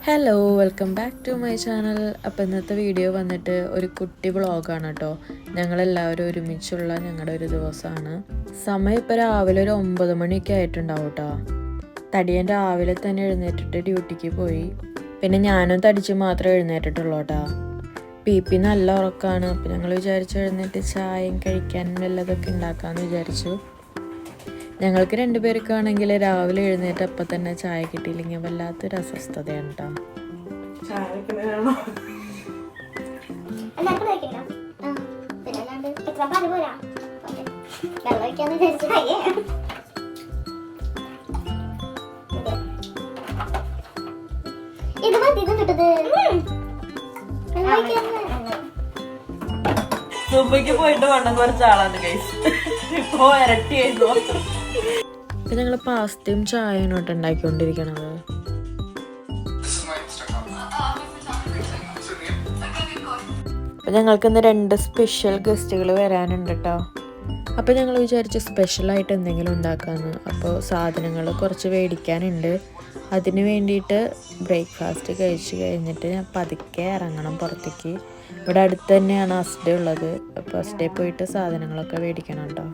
Hello, welcome back to my channel. അപ്പോൾ ഇന്നത്തെ video വന്നിട്ട് ഒരു കുട്ടി വ്ളോഗാണ് കേട്ടോ. ഞങ്ങളെല്ലാവരും ഒരുമിച്ചുള്ള ഞങ്ങളുടെ ഒരു ദിവസമാണ്. സമയം ഇപ്പോൾ രാവിലെ ഒരു 9 മണിയൊക്കെ ആയിട്ടുണ്ടാവും കേട്ടോ. തടിയൻ രാവിലെ തന്നെ എഴുന്നേറ്റിട്ട് ഡ്യൂട്ടിക്ക് പോയി. പിന്നെ ഞാനും തടിച്ച് മാത്രമേ എഴുന്നേറ്റിട്ടുള്ളൂ കേട്ടോ. പി നല്ല ഉറക്കമാണ്. അപ്പോൾ ഞങ്ങൾ വിചാരിച്ചു എഴുന്നേറ്റ് ചായയും കഴിക്കാനും വല്ലതൊക്കെ ഉണ്ടാക്കാമെന്ന് വിചാരിച്ചു. ഞങ്ങൾക്ക് 2 പേർക്കാണെങ്കിൽ രാവിലെ എഴുന്നേറ്റ് അപ്പം തന്നെ ചായ കിട്ടിയില്ലെങ്കിൽ വല്ലാത്തൊരു അസ്വസ്ഥതയാണ് കേട്ടോ. ദുബൈക്ക് പോയിട്ട് വേണം കുറച്ചാളാണ് ഗൈസ്. ഇപ്പോ ഇരട്ടിയായിരുന്നു. ഇപ്പം ഞങ്ങൾ പാസ്തയും ചായയും കേട്ടോ ഉണ്ടാക്കിക്കൊണ്ടിരിക്കണത്. അപ്പം ഞങ്ങൾക്ക് ഇന്ന് 2 സ്പെഷ്യൽ ഗസ്റ്റുകൾ വരാനുണ്ട് കേട്ടോ. അപ്പോൾ ഞങ്ങൾ വിചാരിച്ചു സ്പെഷ്യലായിട്ട് എന്തെങ്കിലും ഉണ്ടാക്കാമെന്ന്. അപ്പോൾ സാധനങ്ങൾ കുറച്ച് മേടിക്കാനുണ്ട്. അതിന് വേണ്ടിയിട്ട് ബ്രേക്ക്ഫാസ്റ്റ് കഴിച്ച് കഴിഞ്ഞിട്ട് ഞാൻ പതുക്കെ ഇറങ്ങണം പുറത്തേക്ക്. ഇവിടെ അടുത്ത് തന്നെയാണ് അസ്ഡേ ഉള്ളത്. അപ്പോൾ അസ്ഡേ പോയിട്ട് സാധനങ്ങളൊക്കെ മേടിക്കണം കേട്ടോ.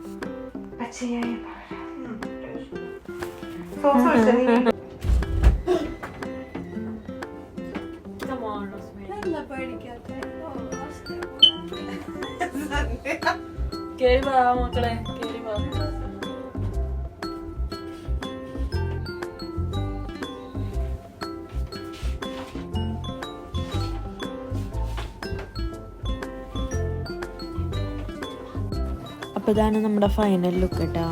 മക്കളെ അപ്പോൾ ഇതാണ് നമ്മുടെ ഫൈനൽ ലുക്ക് കേട്ടോ.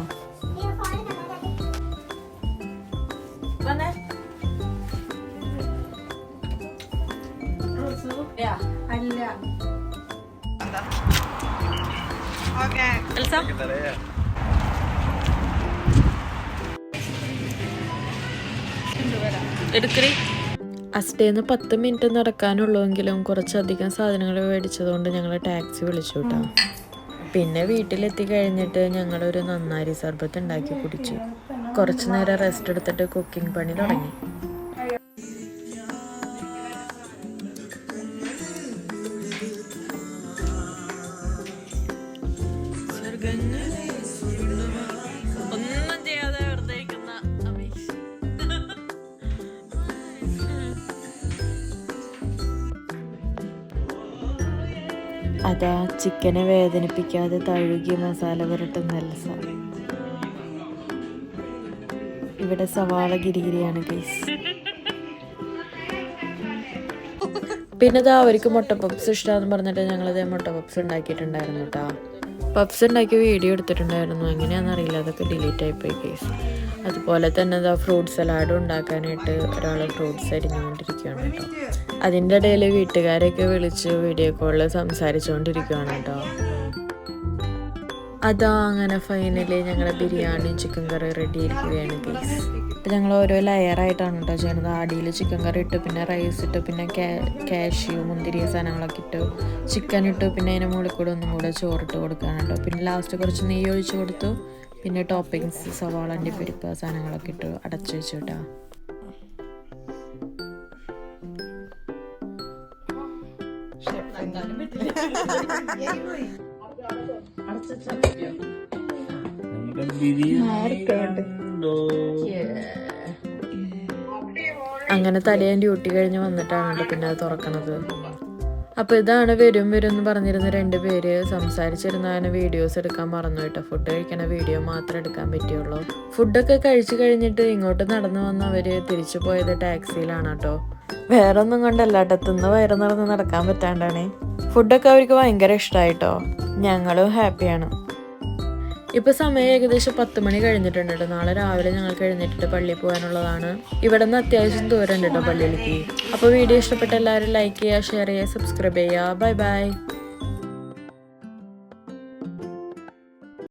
അസ്റ്റേന്ന് 10 മിനിറ്റ് നടക്കാനുള്ളൂവെങ്കിലും കുറച്ചധികം സാധനങ്ങൾ മേടിച്ചതുകൊണ്ട് ഞങ്ങൾ ടാക്സി വിളിച്ചു കേട്ടോ. പിന്നെ വീട്ടിലെത്തി കഴിഞ്ഞിട്ട് ഞങ്ങളൊരു നന്നാരി സർബത്ത് ഉണ്ടാക്കി കുടിച്ചു. കുറച്ച് നേരം റെസ്റ്റ് എടുത്തിട്ട് കുക്കിംഗ് പണി തുടങ്ങി. അതാ ചിക്കനെ വേദനിപ്പിക്കാതെ തഴുകി മസാല പുരട്ടുന്ന എൽസ. ഇവിടെ സവാള ഗിരിഗിരിയാണ് ഗൈസ്. പിന്നെ ഇതാ അവർക്ക് മുട്ട പപ്സ് ഇഷ്ടമാണെന്ന് പറഞ്ഞിട്ട് ഞങ്ങളിതേ മുട്ട പപ്സ് ഉണ്ടാക്കിയിട്ടുണ്ടായിരുന്നു കേട്ടോ. പപ്സ് ഉണ്ടാക്കി വീഡിയോ എടുത്തിട്ടുണ്ടായിരുന്നു. എങ്ങനെയാണെന്നറിയില്ല, അതൊക്കെ ഡിലീറ്റ് ആയിപ്പോയി ഗൈസ്. അതുപോലെ തന്നെ ഇതാ ഫ്രൂട്ട് സലാഡും ഉണ്ടാക്കാനായിട്ട് ഒരാൾ ഫ്രൂട്ട്സ് അരിഞ്ഞുകൊണ്ടിരിക്കുകയാണ് കേട്ടോ. അതിൻ്റെ ഇടയിൽ വീട്ടുകാരെയൊക്കെ വിളിച്ച് വീഡിയോ കോളിൽ സംസാരിച്ചുകൊണ്ടിരിക്കുകയാണ് കേട്ടോ. അതാ അങ്ങനെ ഫൈനലി ഞങ്ങളുടെ ബിരിയാണി ചിക്കൻ കറി റെഡി ആയിരിക്കുകയാണ് ഗൈസ്. ഇപ്പം ഞങ്ങൾ ഓരോ ലെയറായിട്ടാണ് കേട്ടോ ചെയ്യുന്നത്. അടിയിൽ ചിക്കൻ കറി ഇട്ട്, പിന്നെ റൈസ് ഇട്ട്, പിന്നെ കാഷ്യൂ മുന്തിരിയ സാധനങ്ങളൊക്കെ ഇട്ട്, ചിക്കൻ ഇട്ട്, പിന്നെ അതിന് മുകളിൽ കൂടെ ഒന്നും കൂടെ ചോറിട്ട് കൊടുക്കുകയാണ് കേട്ടോ. പിന്നെ ലാസ്റ്റ് കുറച്ച് നെയ്യ് ഒഴിച്ച് കൊടുത്തു. പിന്നെ ടോപ്പിങ്സ് സവാള അണ്ടിപ്പരിപ്പ് സാധനങ്ങളൊക്കെ ഇട്ട് അടച്ചു വെച്ചു കേട്ടോ. അങ്ങനെ തടിയാൻ ഡ്യൂട്ടി കഴിഞ്ഞ് വന്നിട്ടാണ് പിന്നെ അത് തുറക്കണത്. അപ്പോൾ ഇതാണ് വരും എന്ന് പറഞ്ഞിരുന്ന 2 പേര്. സംസാരിച്ചിരുന്ന വീഡിയോസ് എടുക്കാൻ മറന്നു കേട്ടോ. ഫുഡ് കഴിക്കണ വീഡിയോ മാത്രമേ എടുക്കാൻ പറ്റുള്ളൂ. ഫുഡൊക്കെ കഴിച്ചു കഴിഞ്ഞിട്ട് ഇങ്ങോട്ട് നടന്നു വന്ന് അവർ തിരിച്ചു പോയത് ടാക്സിയിലാണ് കേട്ടോ. വേറെ ഒന്നും കൊണ്ടല്ല കേട്ടോ, തിന്ന് വയറ് നിറഞ്ഞ് നടക്കാൻ പറ്റാണ്ടാണ്. ഫുഡൊക്കെ അവർക്ക് ഭയങ്കര ഇഷ്ടമായിട്ടോ. ഞങ്ങളും ഹാപ്പിയാണ്. ഇപ്പോൾ സമയം ഏകദേശം 10 മണി കഴിഞ്ഞിട്ടുണ്ട് കേട്ടോ. നാളെ രാവിലെ ഞങ്ങൾക്ക് എഴുന്നേറ്റിട്ട് പള്ളിയിൽ പോകാനുള്ളതാണ്. ഇവിടെ നിന്ന് അത്യാവശ്യം ദൂരം ഉണ്ട് കേട്ടോ പള്ളിയിലേക്ക്. അപ്പോൾ വീഡിയോ ഇഷ്ടപ്പെട്ട എല്ലാവരും ലൈക്ക് ചെയ്യുക, ഷെയർ ചെയ്യുക, സബ്സ്ക്രൈബ് ചെയ്യുക. Bye bye.